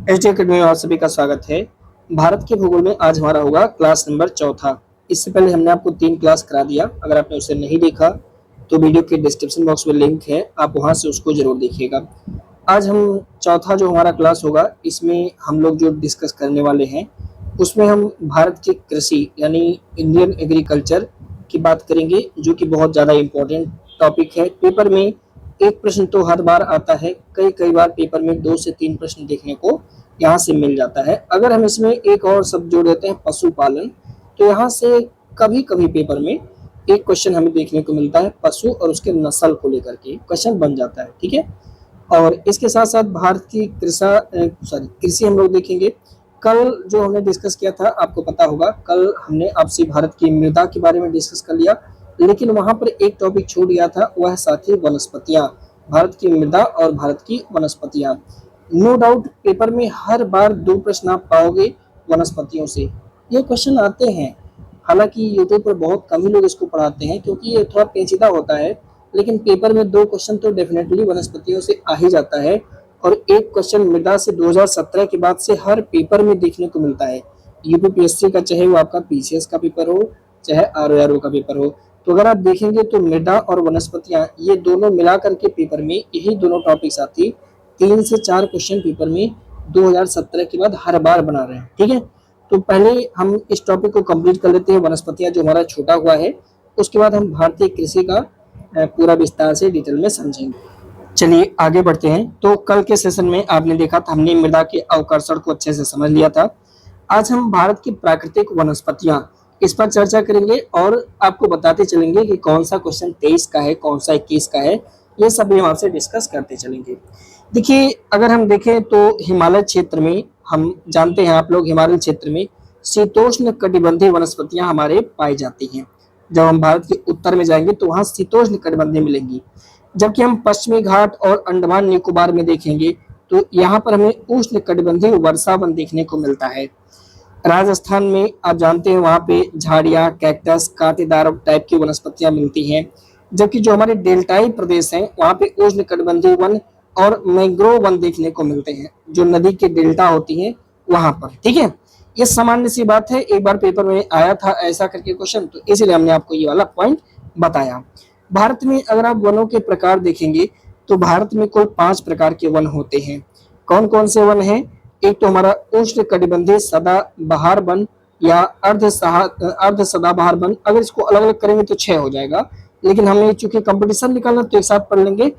H D academy में आप सभी का स्वागत है। भारत के भूगोल में आज हमारा होगा क्लास नंबर चौथा। इससे पहले हमने आपको 3 क्लास करा दिया। अगर आपने उसे नहीं देखा तो वीडियो के डिस्क्रिप्शन बॉक्स में लिंक है, आप वहां से उसको जरूर देखिएगा। आज हम चौथा जो हमारा क्लास होगा, इसमें हम लोग जो डिस्कस करने वाले हैं उसमें हम भारत के कृषि यानी इंडियन एग्रीकल्चर की बात करेंगे, जो कि बहुत ज़्यादा इम्पोर्टेंट टॉपिक है। पेपर में एक प्रश्न तो हर बार आता है, कई कई बार पेपर में 2 से 3 प्रश्न देखने को यहाँ से मिल जाता है। अगर हम इसमें एक और शब्द जोड़ देते हैं पशुपालन, तो यहाँ से कभी कभी पेपर में एक क्वेश्चन हमें देखने को मिलता है, पशु और उसके नस्ल को लेकर के क्वेश्चन बन जाता है। ठीक है, और इसके साथ साथ भारत की कृषि हम लोग देखेंगे। कल जो हमने डिस्कस किया था, आपको पता होगा, कल हमने आपसे भारत की मृदा के बारे में डिस्कस कर लिया, लेकिन वहां पर एक टॉपिक छूट गया था, वह साथी वनस्पतियां। भारत की मृदा और भारत की वनस्पतियां। नो डाउट पेपर में हर बार 2 प्रश्न आप पाओगे वनस्पतियों से। ये क्वेश्चन आते हैं, हालांकि यूट्यूब पर बहुत कम ही लोग इसको पढ़ाते हैं क्योंकि ये थोड़ा पेचीदा होता है, लेकिन पेपर में 2 क्वेश्चन तो डेफिनेटली वनस्पतियों से आ ही जाता है। और एक क्वेश्चन मृदा से 2017 के बाद से हर पेपर में देखने को मिलता है, यूपीपीएससी का, चाहे वो आपका पीसीएस का पेपर हो, चाहे आरओआरओ का पेपर हो। तो अगर आप देखेंगे तो मृदा और वनस्पतियां, ये दोनों मिला करके पेपर में यही दोनों टॉपिक्स आती, 3 से 4 क्वेश्चन पेपर में 2017 के बाद हर बार बना रहे हैं। ठीक है, तो पहले हम इस टॉपिक को कंप्लीट कर लेते हैं, वनस्पतियां जो हमारा छूटा हुआ है। उसके बाद हम भारतीय कृषि का पूरा विस्तार से डिटेल में समझेंगे। चलिए आगे बढ़ते हैं। तो कल के सेशन में आपने देखा था, हमने मृदा के अवकर्षण को अच्छे से समझ लिया था। आज हम भारत की प्राकृतिक वनस्पतियां, इस पर चर्चा करेंगे और आपको बताते चलेंगे कि कौन सा क्वेश्चन 23 का है, कौन सा 21 का है, ये सब हम आपसे डिस्कस करते चलेंगे। देखिए, अगर हम देखें तो हिमालय क्षेत्र में, हम जानते हैं आप लोग, हिमालय क्षेत्र में शीतोष्ण कटिबंधीय वनस्पतियां हमारे पाई जाती हैं। जब हम भारत के उत्तर में जाएंगे तो वहां शीतोष्ण कटिबंधीय मिलेंगी, जबकि हम पश्चिमी घाट और अंडमान निकोबार में देखेंगे तो यहाँ पर हमें उष्ण कटिबंधीय वर्षा वन देखने को मिलता है। राजस्थान में आप जानते हैं वहाँ पे झाड़ियाँ, कैक्टस, कांटेदार टाइप की वनस्पतियां मिलती हैं, जबकि जो हमारे डेल्टाई प्रदेश हैं वहाँ पे उष्ण कटिबंधीय वन और मैंग्रोव वन देखने को मिलते हैं, जो नदी के डेल्टा होती हैं वहां पर। ठीक है, ये सामान्य सी बात है, एक बार पेपर में आया था ऐसा करके क्वेश्चन, तो इसलिए हमने आपको ये वाला पॉइंट बताया। भारत में अगर आप वनों के प्रकार देखेंगे तो भारत में कुल 5 प्रकार के वन होते हैं। कौन कौन से वन हैं? एक तो हमारा उष्ण कटिबंधीय सदाबहार वन या अर्ध सदाबहार वन। अगर इसको अलग अलग करेंगे तो 6 हो जाएगा, लेकिन हमें चूंकि कंपटीशन निकालना तो एक साथ पढ़ लेंगे।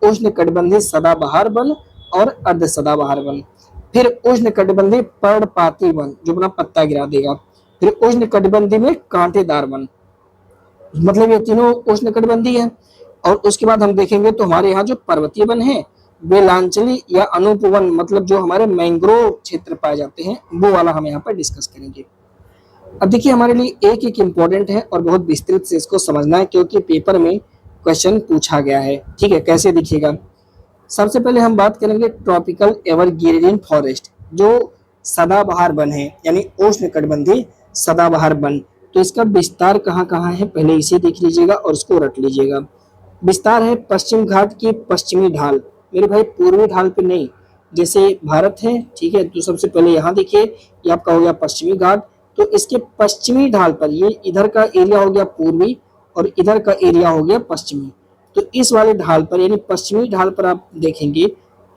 उष्ण कटिबंधीय सदाबहार वन और अर्ध सदाबहार वन। फिर उष्ण कटिबंधीय पर्णपाती वन, जो अपना पत्ता गिरा देगा। फिर उष्ण कटिबंधीय में कांटेदार वन, मतलब ये तीनों उष्ण कटिबंधीय है। और उसके बाद हम देखेंगे तो हमारे यहाँ जो पर्वतीय वन है, बेलांचली या अनुपवन, मतलब जो हमारे मैंग्रोव क्षेत्र पाए जाते हैं, वो वाला हम यहाँ पर डिस्कस करेंगे। अब देखिए, हमारे लिए एक एक इम्पोर्टेंट है और बहुत विस्तृत से इसको समझना है, क्योंकि पेपर में क्वेश्चन पूछा गया है। ठीक है, कैसे दिखेगा? सबसे पहले हम बात करेंगे ट्रॉपिकल एवरग्रीन फॉरेस्ट, जो सदाबहार वन है, यानी उष्ण कटिबंधीय सदाबहार वन। तो इसका विस्तार कहाँ कहाँ है, पहले इसे देख लीजिएगा और इसको रट लीजिएगा। विस्तार है पश्चिम घाट की पश्चिमी ढाल, मेरे भाई पूर्वी ढाल पे नहीं, जैसे भारत है, ठीक है, तो सबसे पहले यहाँ देखिए, ये आपका हो गया पश्चिमी घाट, तो इसके पश्चिमी ढाल पर, ये इधर का एरिया हो गया पूर्वी और इधर का एरिया हो गया पश्चिमी। तो इस वाले ढाल पर, यानी पश्चिमी ढाल पर आप देखेंगे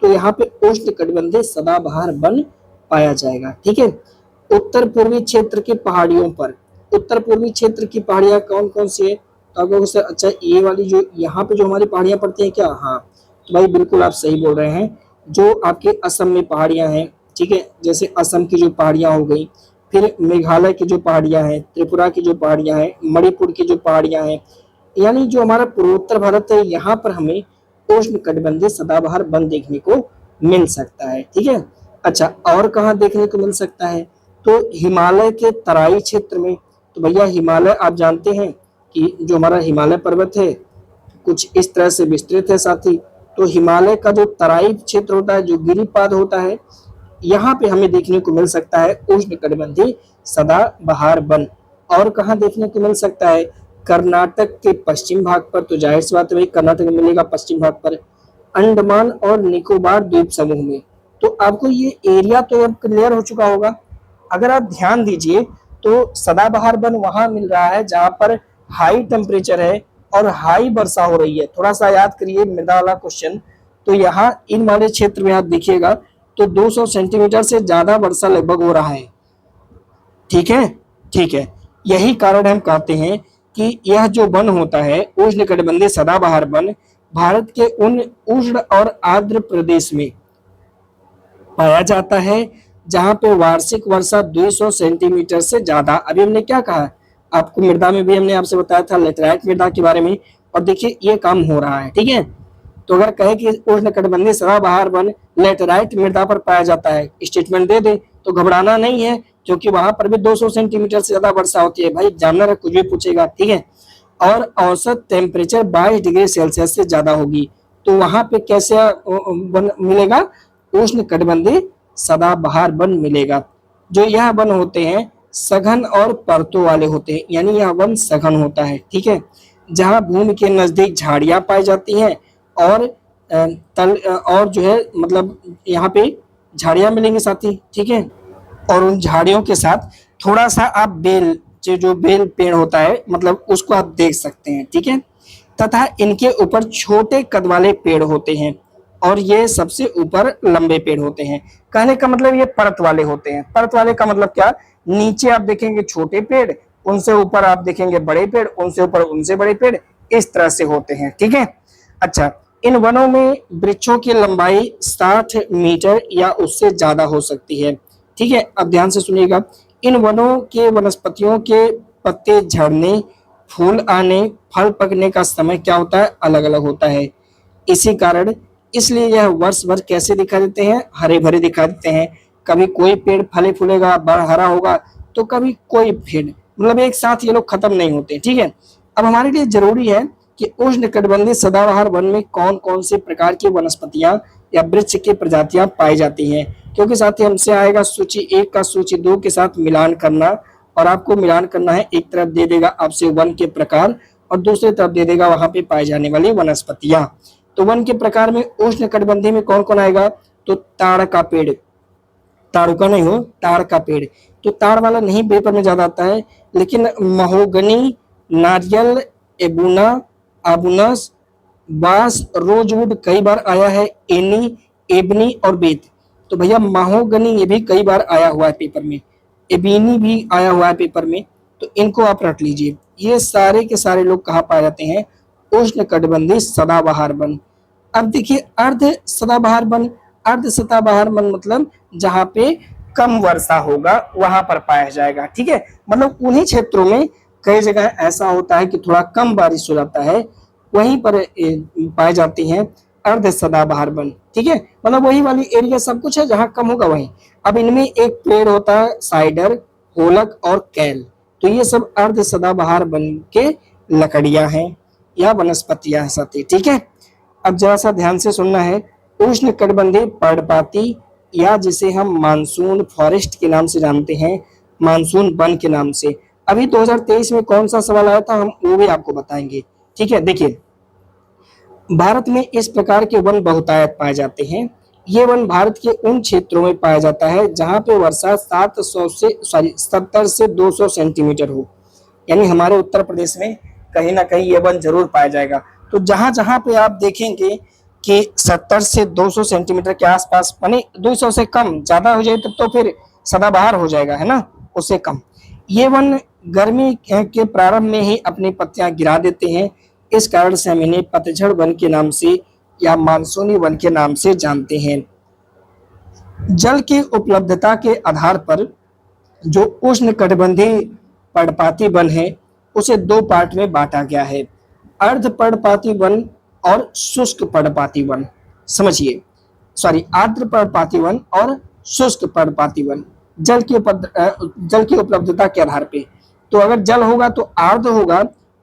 तो यहाँ पे उष्ण कटिबंधीय सदाबहार वन पाया जाएगा। ठीक है, उत्तर पूर्वी क्षेत्र के पहाड़ियों पर, उत्तर पूर्वी क्षेत्र की पहाड़ियां कौन कौन सी है? तो आप लोगों से, अच्छा ये वाली जो यहाँ पे जो हमारी पहाड़ियां पड़ती हैं क्या? हाँ, तो भाई बिल्कुल आप सही बोल रहे हैं, जो आपके असम में पहाड़ियां हैं। ठीक है, जैसे असम की जो पहाड़ियां हो गई, फिर मेघालय की जो पहाड़ियां हैं, त्रिपुरा की जो पहाड़ियां हैं, मणिपुर की जो पहाड़ियां हैं, यानी जो हमारा पूर्वोत्तर भारत है, यहाँ पर हमें उष्ण कटिबंधीय सदाबहार वन देखने को मिल सकता है। ठीक है, अच्छा और कहाँ देखने को मिल सकता है? तो हिमालय के तराई क्षेत्र में। तो भैया हिमालय आप जानते हैं कि जो हमारा हिमालय पर्वत है कुछ इस तरह से विस्तृत है साथी। तो हिमालय का जो तराई क्षेत्र होता है, जो गिरिपाद होता है, यहाँ पे हमें देखने को मिल सकता है उष्ण कटिबंधीय सदाबहार वन। और कहाँ देखने को मिल सकता है? कर्नाटक के पश्चिम भाग पर, तो जाहिर सी बात है भाई कर्नाटक में मिलेगा पश्चिम भाग पर। अंडमान और निकोबार द्वीप समूह में, तो आपको ये एरिया तो अब क्लियर हो चुका होगा। अगर आप ध्यान दीजिए तो सदाबहार वन वहां मिल रहा है जहां पर हाई टेम्परेचर है और हाई वर्षा हो रही है। थोड़ा सा याद करिए मृदा वाला क्वेश्चन। तो यहाँ इन वाले क्षेत्र में आप देखिएगा तो 200 सेंटीमीटर से ज्यादा वर्षा लगभग हो रहा है। ठीक है, ठीक है। यही कारण हम कहते हैं कि यह जो वन होता है उष्णकटिबंधीय सदाबहार वन भारत के उन उष्ण और आर्द्र प्रदेश में पाया जाता है जहां पे वार्षिक वर्षा 200 सेंटीमीटर से ज्यादा। अभी हमने क्या कहा, आपको मृदा में भी हमने आपसे बताया था लेटराइट मृदा के बारे में, और देखिए ये काम हो रहा है। ठीक है, तो अगर कहे कि उष्णकटिबंधीय सदाबहार वन लेटराइट मृदा पर पाया जाता है, स्टेटमेंट दे दे तो घबराना नहीं है, क्योंकि वहां पर भी 200 सेंटीमीटर से ज्यादा वर्षा होती है। भाई जानना है, कुछ भी पूछेगा। ठीक है, और औसत टेम्परेचर 22 डिग्री सेल्सियस से ज्यादा होगी। तो वहां पे कैसे मिलेगा, उष्णकटिबंधीय सदाबहार वन मिलेगा। जो यह वन होते हैं सघन और परतों वाले होते हैं, यानी यह वन सघन होता है। ठीक है, जहां भूमि के नजदीक झाड़ियां पाई जाती हैं और और जो है मतलब यहाँ पे झाड़ियां मिलेंगे साथी। ठीक है, और उन झाड़ियों के साथ थोड़ा सा आप बेल, जो बेल पेड़ होता है मतलब उसको आप देख सकते हैं। ठीक है, तथा इनके ऊपर छोटे कद वाले पेड़ होते हैं और ये सबसे ऊपर लंबे पेड़ होते हैं। कहने का मतलब ये परत वाले होते हैं। परत वाले का मतलब क्या, नीचे आप देखेंगे छोटे पेड़, उनसे ऊपर आप देखेंगे बड़े पेड़, उनसे ऊपर उनसे बड़े पेड़, इस तरह से होते हैं। ठीक है, अच्छा, इन वनों में वृक्षों की लंबाई 60 मीटर या उससे ज्यादा हो सकती है। ठीक है, अब ध्यान से सुनिएगा। इन वनों के वनस्पतियों के पत्ते झड़ने, फूल आने, फल पकने का समय क्या होता है, अलग अलग होता है। इसी कारण इसलिए यह वर्ष भर कैसे दिखा देते हैं, हरे भरे दिखा देते हैं। कभी कोई पेड़ फले फूलेगा, बड़ा हरा होगा, तो कभी कोई पेड़, मतलब एक साथ ये लोग खत्म नहीं होते। ठीक है, अब हमारे लिए जरूरी है कि उष्णकटिबंधीय सदाबहार वन में कौन कौन से प्रकार की वनस्पतियां या वृक्ष की प्रजातियां पाई जाती हैं, क्योंकि साथ ही हमसे आएगा सूची 1 का सूची 2 के साथ मिलान करना, और आपको मिलान करना है। एक तरफ दे देगा आपसे वन के प्रकार और दूसरी तरफ दे देगा वहां पे पाई जाने वाली वनस्पतियां। तो वन के प्रकार में उष्णकटिबंधीय में कौन कौन आएगा, तो ताड़ का पेड़, ताड़ू का नहीं हो, ताड़ का पेड़, तो ताड़ वाला नहीं पेपर में ज्यादा आता है, लेकिन महोगनी, नारियल, एबुना, आबुनस, बांस, रोजवुड कई बार आया है, एनी, एबनी और बेत। तो भैया महोगनी ये भी कई बार आया हुआ है पेपर में, एबीनी भी आया हुआ है पेपर में, तो इनको आप रख लीजिए। ये सारे के सारे लोग कहाँ पाए जाते हैं, उष्णकटिबंधीय सदाबहार वन। अब देखिए अर्ध सदाबहार वन, अर्ध सदाबहार वन मतलब जहां पे कम वर्षा होगा वहां पर पाया जाएगा। ठीक है, मतलब उन्हीं क्षेत्रों में कई जगह ऐसा होता है कि थोड़ा कम बारिश हो जाता है, वहीं पर पाए जाती हैं अर्ध सदाबहार वन। ठीक है, मतलब वही वाली एरिया सब कुछ है जहां कम होगा वहीं। अब इनमें एक पेड़ होता है साइडर, होलक और कैल, तो ये सब अर्ध सदाबहार वन के लकड़ियां हैं या वनस्पतियां हैं साथी। ठीक है, अब जरा सा ध्यान से सुनना है। उष्णकटिबंधीय पर्णपाती या जिसे हम मानसून फॉरेस्ट के नाम से जानते हैं, मानसून वन के नाम से, अभी 2023 में कौन सा सवाल आया था हम वो भी आपको बताएंगे। ठीक है, देखिए भारत में इस प्रकार के वन बहुतायत पाए जाते हैं। ये वन भारत के उन क्षेत्रों में पाया जाता है जहां पे वर्षा 70 से 200 सेंटीमीटर हो, यानी हमारे उत्तर प्रदेश में कहीं ना कहीं ये वन जरूर पाया जाएगा। तो जहां जहां पे आप देखेंगे कि 70 से 200 सेंटीमीटर के आसपास, यानी 200 से कम, ज्यादा हो जाए तब तो फिर सदाबहार हो जाएगा, है ना, उससे कम। ये वन गर्मी के प्रारंभ में ही अपनी पत्तियां गिरा देते हैं, इस कारण से हम इन्हें पतझड़ वन के नाम से या मानसूनी वन के नाम से जानते हैं। जल की उपलब्धता के आधार पर जो उष्णकटिबंधीय पर्णपाती वन है उसे 2 पार्ट में बांटा गया है, अर्ध पर्णपाती वन और शुष्क पर्णपाती वन। समझिए, सॉरी, आर्द्र पर्णपाती वन और शुष्क पर्णपाती वन, जल की उपलब्धता के आधार पे। तो अगर जल होगा तो आर्द्र होगा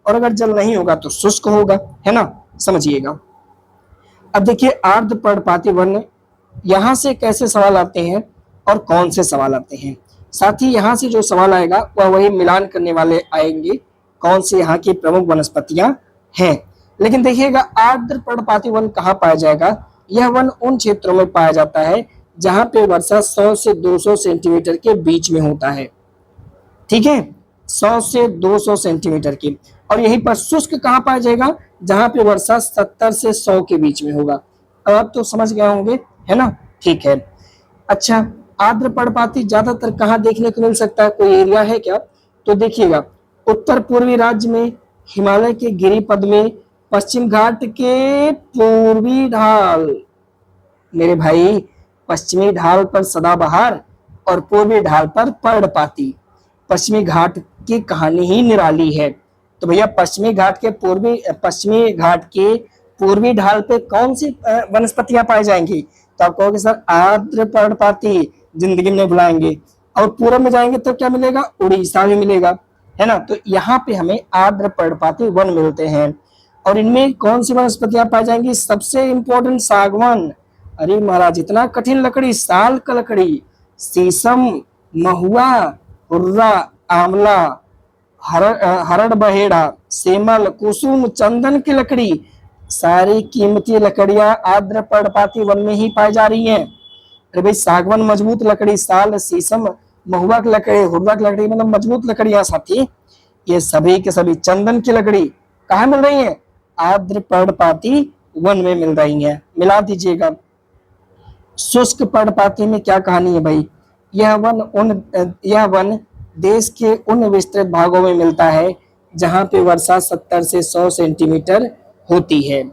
और अगर जल नहीं होगा तो शुष्क होगा, है ना, समझिएगा। अब देखिए आर्द्र पर्णपाती वन, यहाँ से कैसे सवाल आते हैं और कौन से सवाल आते हैं। साथ ही यहाँ से जो सवाल आएगा वह वही मिलान करने वाले आएंगे, कौन से यहाँ की प्रमुख वनस्पतियां हैं। लेकिन देखिएगा आर्द्र पर्णपाती वन कहाँ पाया जाएगा, यह वन उन क्षेत्रों में पाया जाता है जहां पे वर्षा 100 से 200 सेंटीमीटर के बीच में होता है। ठीक है, 100 से 200 सेंटीमीटर की। और यहीं पर शुष्क कहाँ पाया जाएगा, जहां पे वर्षा 70 से 100 के बीच में होगा। अब आप तो समझ गए होंगे, है ना। ठीक है, अच्छा, आर्द्र पर्णपाती ज्यादातर कहाँ देखने को मिल सकता है, कोई एरिया है क्या? तो देखिएगा, उत्तर पूर्वी राज्य में, हिमालय के गिरिपद में, पश्चिम घाट के पूर्वी ढाल, मेरे भाई, पश्चिमी ढाल पर सदाबहार और पूर्वी ढाल पर पर्णपाती। पश्चिमी घाट की कहानी ही निराली है। तो भैया पश्चिमी घाट के पूर्वी ढाल पे कौन सी वनस्पतियां पाई जाएंगी? तो आप कहोगे सर आर्द्र पर्णपाती, जिंदगी में भुलाएंगे। और पूर्व में जाएंगे तो क्या मिलेगा, उड़ीसा में मिलेगा, है ना। तो यहाँ पे हमें आर्द्र पर्णपाती वन मिलते हैं। और इनमें कौन सी वनस्पतियां पाई जाएंगी? सबसे इंपॉर्टेंट सागवान। अरे महाराज, इतना कठिन लकड़ी, साल का लकड़ी, शीशम, महुआ, हुर्रा, आंवला, हरड़ बहेड़ा, सेमल, कुसुम, चंदन की लकड़ी, सारी कीमती लकड़ियां आर्द्र पर्णपाती वन में ही पाई जा रही हैं। अरे भाई, सागवान मजबूत लकड़ी, साल, शीशम, महुआ की लकड़ी, हुर्रा की लकड़ी, मतलब मजबूत लकड़ियां साथी। ये सभी के सभी चंदन की लकड़ी कहाँ मिल रही है? आर्द्र पर्णपाती वन में मिल रही है। मिला दीजिएगा। शुष्क पर्णपाती में क्या कहानी है भाई? यह वन देश के उन विस्तृत भागों में मिलता है जहां पे वर्षा 70 से 100 सेंटीमीटर होती है।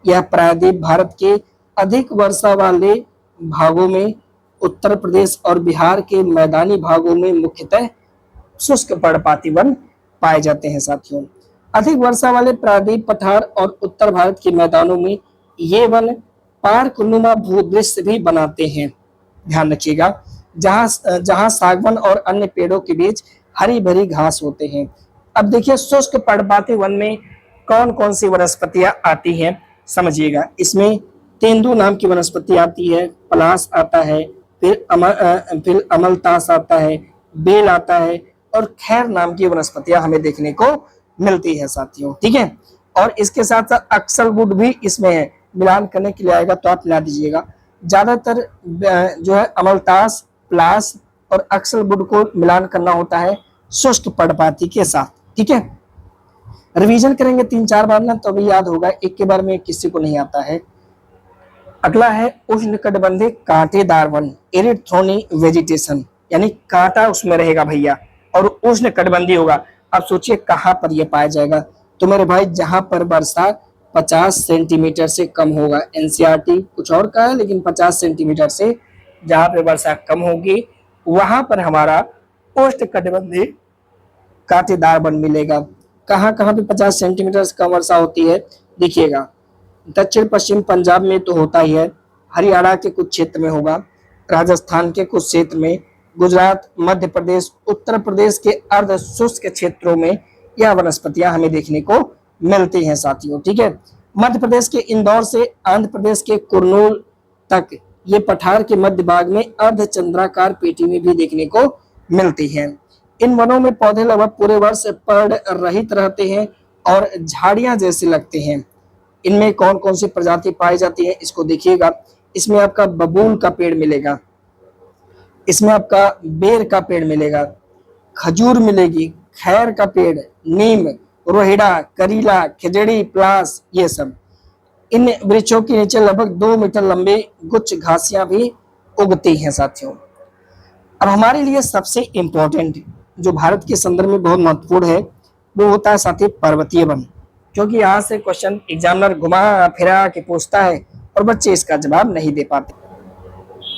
यह प्रायद्वीप भारत के अधिक वर्षा वाले भागों में, उत्तर प्रदेश और बिहार के मैदानी भागों में मुख्यतः शुष्क पर्णपाती वन पाए जाते हैं साथियों। अधिक वर्षा वाले प्रायद्वीप पठार और उत्तर भारत के मैदानों में ये वन पार्क नुमा भूदृश्य भी बनाते हैं। ध्यान रखिएगा, जहां सागवन और अन्य पेड़ों के बीच हरी भरी घास होते हैं। अब देखिए, शुष्क पर्णपाती वन में कौन कौन सी वनस्पतियां आती हैं, समझिएगा। इसमें तेंदु नाम की वनस्पति आती है, पलास आता है, फिर अमलतास आता है, बेल आता है, और खैर नाम की वनस्पतियां हमें देखने को मिलती है साथियों। ठीक है, और इसके साथ साथ अक्सलवुड भी इसमें है। मिलान करने के लिए आएगा तो आप मिला दीजिएगा। ज्यादातर जो है अमलतास, प्लास और अक्सलवुड को मिलान करना होता है शुष्क पर्णपाती के साथ। ठीक है, रिवीजन करेंगे 3-4 बार ना तो अभी याद होगा, एक के बार में किसी को नहीं आता है। अगला है उष्णकटिबंधीय कांटेदार वन, एरिड थ्रोनी वेजिटेशन, यानी कांटा उसमें रहेगा भैया, और उष्णकटिबंधीय होगा। अब सोचिए कहां पर यह पाया जाएगा? तो मेरे भाई, जहां पर वर्षा 50 सेंटीमीटर से कम होगा। एनसीईआरटी कुछ और का है, लेकिन 50 सेंटीमीटर से जहां पे वर्षा कम होगी वहां पर हमारा उष्णकटिबंधीय कांटेदार वन मिलेगा। कहाँ कहाँ पे 50 सेंटीमीटर से कम वर्षा होती है? देखिएगा, दक्षिण पश्चिम पंजाब में तो होता ही है, हरियाणा के कुछ क्षेत्र में होगा, राजस्थान के कुछ क्षेत्र में, गुजरात, मध्य प्रदेश, उत्तर प्रदेश के अर्ध शुष्क क्षेत्रों में यह वनस्पतियां हमें देखने को मिलती हैं साथियों। ठीक है, मध्य प्रदेश के इंदौर से आंध्र प्रदेश के कुर्नूल तक ये पठार के मध्य भाग में अर्धचंद्राकार पेटी में भी देखने को मिलती हैं। इन वनों में पौधे लगभग पूरे वर्ष पर्ण रहित रहते हैं और झाड़ियां जैसे लगते हैं। इनमें कौन कौन सी प्रजाति पाई जाती है इसको देखिएगा। इसमें आपका बबूल का पेड़ मिलेगा, इसमें आपका बेर का पेड़ मिलेगा, खजूर मिलेगी, खैर का पेड़, नीम, रोहिड़ा, करीला, खिजड़ी, प्लास, ये सब। इन वृक्षों के नीचे लगभग 2 मीटर लंबे गुच्छ घासियां भी उगती हैं साथियों। अब हमारे लिए सबसे इंपॉर्टेंट जो भारत के संदर्भ में बहुत महत्वपूर्ण है वो होता है साथी पर्वतीय वन, क्योंकि यहाँ से क्वेश्चन एग्जामिनर घुमा फिरा के पूछता है और बच्चे इसका जवाब नहीं दे पाते।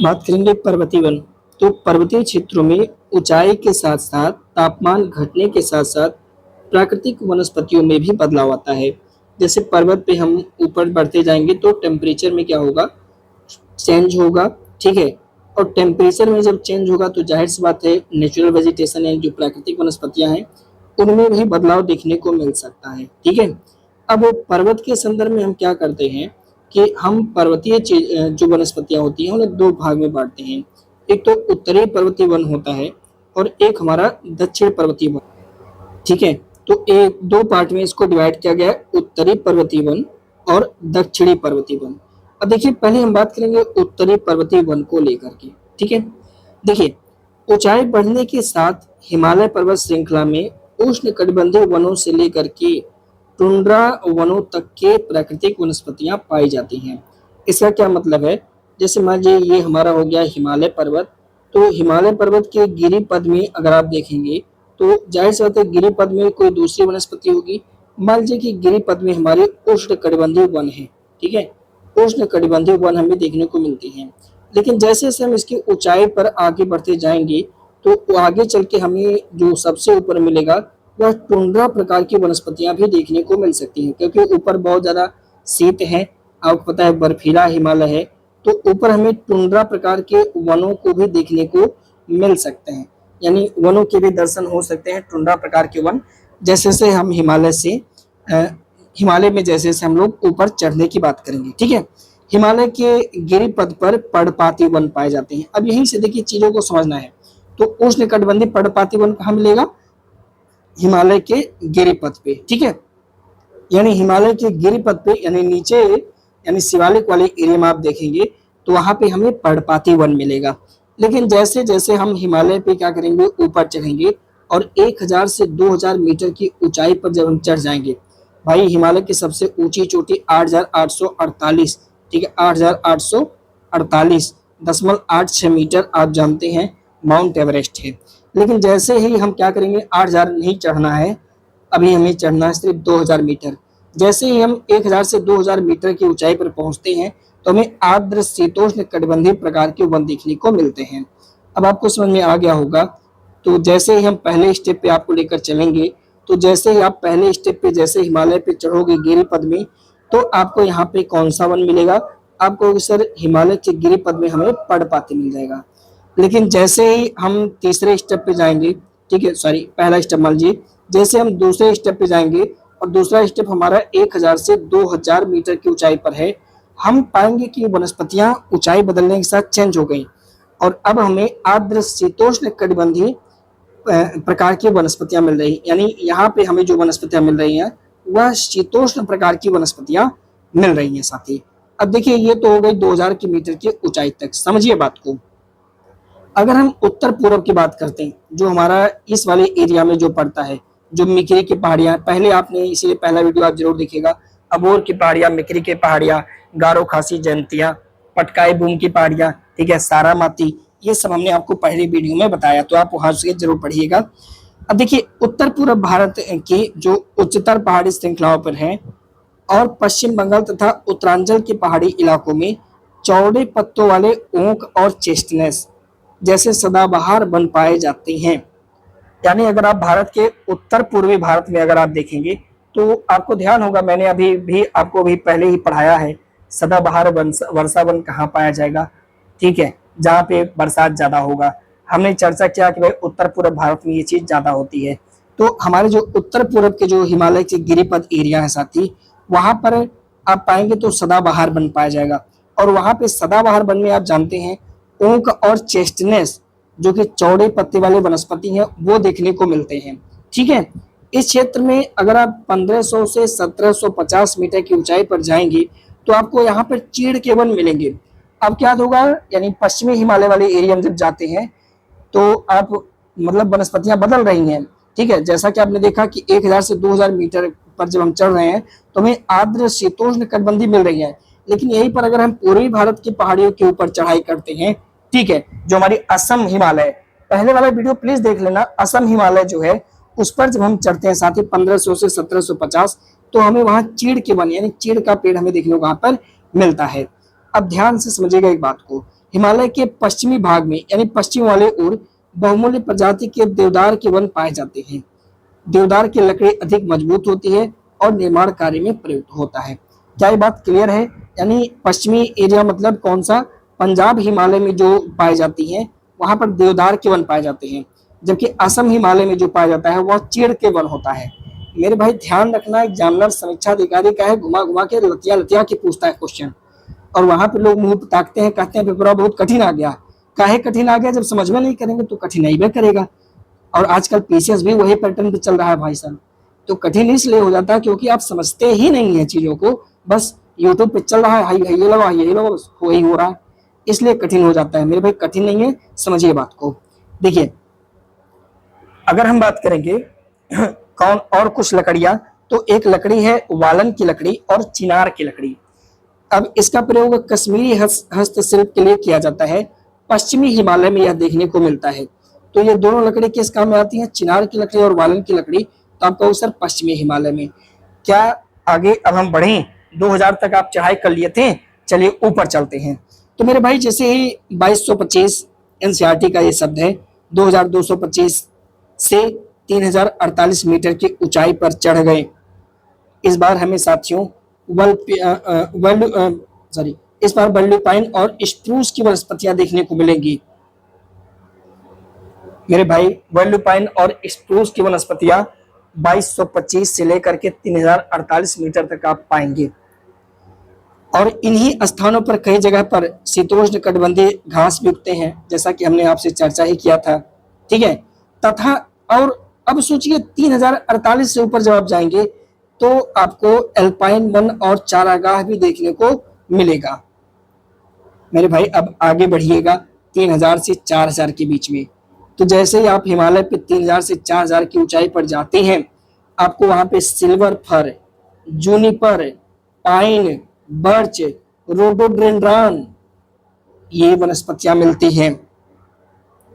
बात करेंगे पर्वतीय वन, तो पर्वतीय क्षेत्रों में ऊंचाई के साथ साथ तापमान घटने के साथ साथ प्राकृतिक वनस्पतियों में भी बदलाव आता है। जैसे पर्वत पे हम ऊपर बढ़ते जाएंगे तो टेम्परेचर में क्या होगा, चेंज होगा। ठीक है, और टेम्परेचर में जब चेंज होगा तो जाहिर सी बात है नेचुरल वेजिटेशन है, जो प्राकृतिक वनस्पतियां हैं उनमें भी बदलाव देखने को मिल सकता है। ठीक है, अब पर्वत के संदर्भ में हम क्या करते हैं कि हम पर्वतीय जो वनस्पतियां होती हैं उन्हें 2 भाग में बांटते हैं। एक तो उत्तरी पर्वतीय वन होता है और एक हमारा दक्षिण पर्वतीय वन। ठीक है, तो 2 पार्ट में इसको डिवाइड किया गया है, उत्तरी पर्वतीय वन और दक्षिणी पर्वतीय वन। अब देखिए पहले हम बात करेंगे उत्तरी पर्वतीय वन को लेकर के। ठीक है, देखिए ऊंचाई बढ़ने के साथ हिमालय पर्वत श्रृंखला में उष्णकटिबंधीय वनों से लेकर के टुंड्रा वनों तक के प्राकृतिक वनस्पतियां पाई जाती हैं। इसका क्या मतलब है, जैसे मान लीजिए ये हमारा हो गया हिमालय पर्वत, तो हिमालय पर्वत के गिरिपद में अगर आप देखेंगे तो जाहिर सी बात है गिरिपद में कोई दूसरी वनस्पति होगी। मान लीजिए कि गिरिपद में हमारे उष्णकटिबंधीय वन है। ठीक है, उष्णकटिबंधीय वन हमें देखने को मिलती हैं, लेकिन जैसे जैसे हम इसकी ऊंचाई पर आगे बढ़ते जाएंगे तो आगे चल के हमें जो सबसे ऊपर मिलेगा वह टुंड्रा प्रकार की वनस्पतियां भी देखने को मिल सकती हैं, क्योंकि ऊपर बहुत ज्यादा शीत है, आपको पता है बर्फीला हिमालय है, तो ऊपर हमें टुंड्रा प्रकार के वनों को भी देखने को मिल सकते हैं, यानी वनों के भी दर्शन हो सकते हैं, टुंड्रा प्रकार के वन। जैसे जैसे हम हिमालय में जैसे जैसे हम लोग ऊपर चढ़ने की बात करेंगे। ठीक है, हिमालय के गिरिपथ पर पर्णपाती वन पाए जाते हैं। अब यहीं से देखिए चीजों को समझना है, तो उष्णकटिबंधीय पर्णपाती वन कहाँ मिलेगा, हिमालय के गिरिपथ पे। ठीक है, यानी हिमालय के गिरिपथ पे यानी नीचे यानी शिवालिक वाले एरिया में आप देखेंगे तो वहां पे हमें पर्णपाती वन मिलेगा। लेकिन जैसे जैसे हम हिमालय पे क्या करेंगे, ऊपर चढ़ेंगे और 1000 से 2000 मीटर की ऊंचाई पर जब हम चढ़ जाएंगे, भाई हिमालय की सबसे ऊंची चोटी 8848, ठीक है 8848.86 मीटर आप जानते हैं माउंट एवरेस्ट है। लेकिन जैसे ही हम क्या करेंगे, 8000 नहीं चढ़ना है, अभी हमें चढ़ना है सिर्फ 2000 मीटर। जैसे ही हम 1000 से 2000 मीटर की ऊंचाई पर पहुंचते हैं तो हमें आर्द्र शीतोष्ण कटिबंधीय प्रकार के वन देखने को मिलते हैं। अब आपको समझ में आ गया होगा, तो जैसे ही हम पहले स्टेप पे आपको लेकर चलेंगे, तो जैसे ही आप पहले स्टेप पे जैसे हिमालय पे चढ़ोगे गिरिपद में, तो आपको यहाँ पे कौन सा वन मिलेगा, आपको सर हिमालय के गिरिपद में हमें पर्णपाती मिल जाएगा। लेकिन जैसे ही हम तीसरे स्टेप पे जाएंगे, ठीक है सॉरी पहला स्टेप मान लीजिए, जैसे हम दूसरे स्टेप पे जाएंगे और दूसरा स्टेप हमारा 1000 से 2000 मीटर की ऊंचाई पर है, हम पाएंगे कि वनस्पतियां ऊंचाई बदलने के साथ चेंज हो गई और अब हमें आर्द्र शीतोष्ण कटिबंधीय प्रकार की वनस्पतियां मिल रही, यानी यहाँ पे हमें जो वनस्पतियां मिल रही हैं वह शीतोष्ण प्रकार की वनस्पतियां मिल रही हैं साथी। अब देखिए ये तो हो गई 2000 की मीटर की ऊंचाई तक, समझिए बात को। अगर हम उत्तर पूर्व की बात करते हैं, जो हमारा इस वाले एरिया में जो पड़ता है, जो मिकरी की पहाड़ियां, पहले आपने इसीलिए पहला वीडियो आप जरूर देखिएगा, अबोर की पहाड़ियां, मिकरी की पहाड़ियां, गारो खासी जयंतियां, पटकाई बूम की पहाड़ियां, ठीक है सारामाती, ये सब हमने आपको पहले वीडियो में बताया, तो आप वहां से जरूर पढ़िएगा। अब देखिए उत्तर पूर्व भारत की जो उच्चतर पहाड़ी श्रृंखलाओं पर है और पश्चिम बंगाल तथा उत्तरांचल के पहाड़ी इलाकों में चौड़े पत्तों वाले ओक और चेस्टनस जैसे सदाबहार वन पाए जाते हैं। यानी अगर आप भारत के उत्तर पूर्वी भारत में अगर आप देखेंगे तो आपको ध्यान होगा, मैंने अभी भी आपको भी पहले ही पढ़ाया है, सदाबहार वर्षा वन कहाँ पाया जाएगा, ठीक है जहाँ पे बरसात ज्यादा होगा। हमने चर्चा किया कि भाई उत्तर पूर्व भारत में ये चीज ज्यादा होती है, तो हमारे जो उत्तर पूर्व के जो हिमालय के गिरिपद एरिया है साथी, वहां पर आप पाएंगे तो सदाबहार वन पाया जाएगा। और वहां पे सदाबहार वन में आप जानते हैं ओक और चेस्टनस जो कि चौड़े पत्ते वाले वनस्पति हैं वो देखने को मिलते हैं। ठीक है, इस क्षेत्र में अगर आप 1500 से 1750 मीटर की ऊंचाई पर जाएंगे तो आपको यहाँ पर चीड़ के वन मिलेंगे। अब क्या होगा, यानी पश्चिमी हिमालय वाले एरिया में जब जाते हैं तो आप मतलब वनस्पतियां बदल रही हैं। ठीक है, जैसा कि आपने देखा कि 1000 से 2000 मीटर पर जब हम चढ़ रहे हैं तो हमें आर्द्र शीतोष्ण कटिबंधीय मिल रही है, लेकिन यहीं पर अगर हम पूर्वी भारत की पहाड़ियों के ऊपर चढ़ाई करते हैं, ठीक है जो हमारी असम हिमालय, पहले वाला वीडियो प्लीज देख लेना, असम हिमालय जो है उस पर जब हम चढ़ते हैं साथ ही 1500 से 1750, तो हमें वहां चीड़ के वन यानी चीड़ का पेड़ हमें देखने को वहां पर मिलता है। अब ध्यान से समझिएगा एक बात को, हिमालय के पश्चिमी भाग में यानी पश्चिम वाले ओर बहुमूल्य प्रजाति के देवदार के वन पाए जाते हैं। देवदार की लकड़ी अधिक मजबूत होती है और निर्माण कार्य में प्रयुक्त होता है। क्या ये बात क्लियर है? यानी पश्चिमी एरिया मतलब कौन सा, पंजाब हिमालय में जो पाई जाती है वहां पर देवदार के वन पाए जाते हैं, जबकि असम हिमालय में जो पाया जाता है वह चीड़ के वन होता है। मेरे भाई ध्यान रखना, एग्जामिनर समीक्षा अधिकारी का है घुमा घुमा के लतिया लतिया के पूछता है क्वेश्चन, और वहां पे लोग मुंह ताकते हैं, कहते हैं पेपर बहुत कठिन आ गया। काहे कठिन आ गया, जब समझ में नहीं करेंगे तो कठिन ही करेगा। और आजकल पीसीएस भी वही पैटर्न पे चल रहा है भाई साहब, तो कठिन इसलिए हो जाता है क्योंकि आप समझते ही नहीं है चीजों को, बस यूट्यूब पे चल रहा है, हाई ये लगाओ यही लगाओ, बस वही हो रहा है, इसलिए कठिन हो जाता है। मेरे भाई कठिन नहीं है, समझिए बात को। देखिए अगर हम बात करेंगे कौन और कुछ लकड़ियां, तो एक लकड़ी है वालन की लकड़ी और चिनार की लकड़ी। अब इसका प्रयोग कश्मीरी हस्तशिल्प के लिए किया जाता है। पश्चिमी हिमालय में यह देखने को मिलता है। तो ये दोनों लकड़ी किस काम में आती है, चिनार की लकड़ी और वालन की लकड़ी। तो आपका सर पश्चिमी हिमालय में। क्या आगे अब हम बढ़े, 2000 तक आप चढ़ाई कर लिए थे, चलिए ऊपर चलते हैं। तो मेरे भाई जैसे ही 2225 एनसीईआरटी का ये शब्द है, 2225 से 3048 मीटर की ऊंचाई पर चढ़ गए। इस बार हमें साथियों इस बार बल्यूपाइन और स्प्रूस की वनस्पतियां देखने को मिलेंगी। मेरे भाई बल्यूपाइन और स्प्रूस की वनस्पतियां 2225 से लेकर के 3048 मीटर तक आप पाएंगे। और इन्हीं स्थानों पर कई जगह पर शीतोष्ण कटिबंधीय घास भी उगते हैं, जैसा कि हमने आपसे चर्चा ही किया था। ठीक है, तथा और अब सोचिए 3048 से ऊपर जब आप जाएंगे तो आपको एल्पाइन वन और चारागाह भी देखने को मिलेगा। मेरे भाई अब आगे बढ़िएगा 3000 से 4000 के बीच में। तो जैसे ही आप हिमालय पे 3000 से 4000 की ऊंचाई पर जाते हैं, आपको वहां पे silver fir, Juniper, pine, birch, rhododendron ये वनस्पतियां मिलती हैं।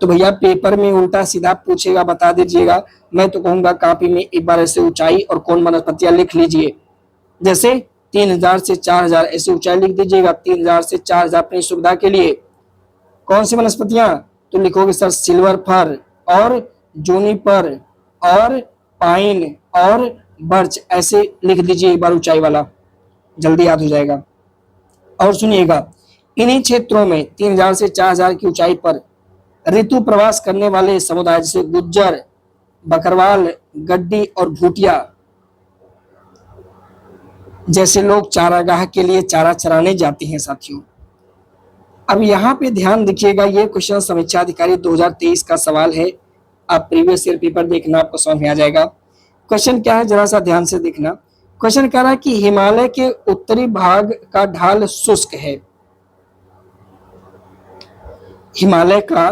तो भैया पेपर में उल्टा सीधा पूछेगा, बता दीजिएगा। मैं तो कहूंगा कॉपी में एक बार ऐसे ऊंचाई और कौन वनस्पतियां लिख लीजिए। जैसे 3000 से 4000 ऐसे ऊंचाई लिख दीजिएगा, 3000 से 4000 अपनी सुविधा के लिए। कौन सी वनस्पतियां, तो लिखोगे सर सिल्वर फर और जूनिपर और पाइन और बर्च, ऐसे लिख दीजिए एक बार ऊंचाई वाला, जल्दी याद हो जाएगा। और सुनिएगा, इन्हीं क्षेत्रों में 3000 से 4000 की ऊंचाई पर ऋतु प्रवास करने वाले समुदाय जैसे गुज्जर, बकरवाल, गड्डी और भूटिया जैसे लोग चारागाह के लिए चारा चराने जाते हैं साथियों। अब यहाँ पे ध्यान रखिएगा, ये क्वेश्चन समीक्षा अधिकारी 2023 का सवाल है। आप प्रीवियस ईयर पेपर देखना, आपको समझ में आ जाएगा। क्वेश्चन क्या है, जरा सा ध्यान से देखना। क्वेश्चन कह रहा है कि हिमालय के उत्तरी भाग का ढाल शुष्क है। हिमालय का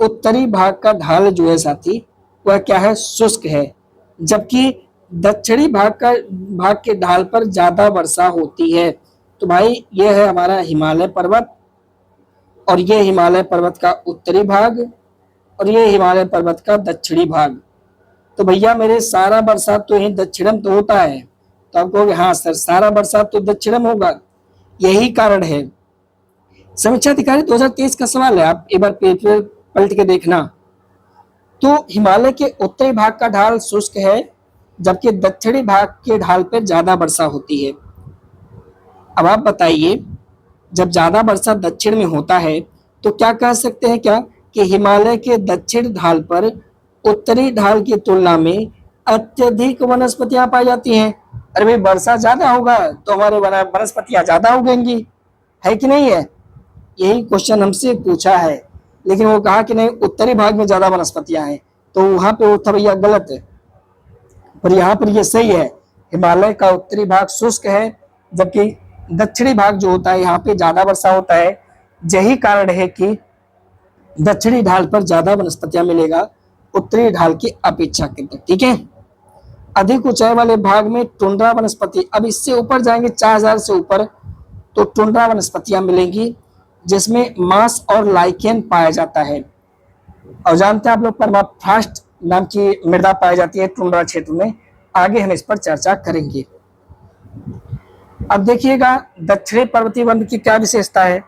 उत्तरी भाग का ढाल जो है साथी, वह क्या है, शुष्क है। जबकि दक्षिणी भाग के ढाल पर ज्यादा वर्षा होती है। तो भाई यह है हमारा हिमालय पर्वत, और यह हिमालय पर्वत का उत्तरी भाग, और यह हिमालय पर्वत का दक्षिणी भाग। तो भैया मेरे सारा बरसात तो यही दक्षिणम तो होता है। तो आप कहोगे हाँ सर सारा बरसात तो दक्षिणम होगा, यही कारण है। समीक्षा अधिकारी 2023 का सवाल है, आप एक बार पेपर पलट के देखना। तो हिमालय के उत्तरी भाग का ढाल शुष्क है, जबकि दक्षिणी भाग के ढाल पर ज्यादा वर्षा होती है। अब आप बताइए, जब ज्यादा वर्षा दक्षिण में होता है तो क्या कह सकते हैं क्या कि हिमालय के दक्षिण ढाल पर उत्तरी ढाल की तुलना में अत्यधिक वनस्पतियां पाई जाती हैं। अरे भाई वर्षा ज्यादा होगा तो हमारे वनस्पतियां ज्यादा उगेंगी, है कि नहीं है? यही क्वेश्चन हमसे पूछा है, लेकिन वो कहा कि नहीं उत्तरी भाग में ज्यादा वनस्पतियां हैं, तो वहां पे वो था भैया गलत है। पर यहाँ पर ये सही है, हिमालय का उत्तरी भाग शुष्क है, जबकि दक्षिणी भाग जो होता है यहाँ पे ज्यादा वर्षा होता है। यही कारण है कि दक्षिणी ढाल पर ज्यादा वनस्पतियां मिलेगा उत्तरी ढाल की अपेक्षा के। ठीक है, अधिक ऊंचाई वाले भाग में टुंड्रा वनस्पति, अब इससे ऊपर जाएंगे 4000 से ऊपर तो टुंड्रा वनस्पतियां मिलेंगी, जिसमें मांस और लाइकेन पाया जाता है। और जानते हैं आप लोग परमाफ्रॉस्ट नाम की मृदा पाई जाती है टुंड्रा क्षेत्र में। आगे हम इस पर चर्चा करेंगे। अब देखिएगा दक्षिणी पर्वतीय वन की क्या विशेषता है।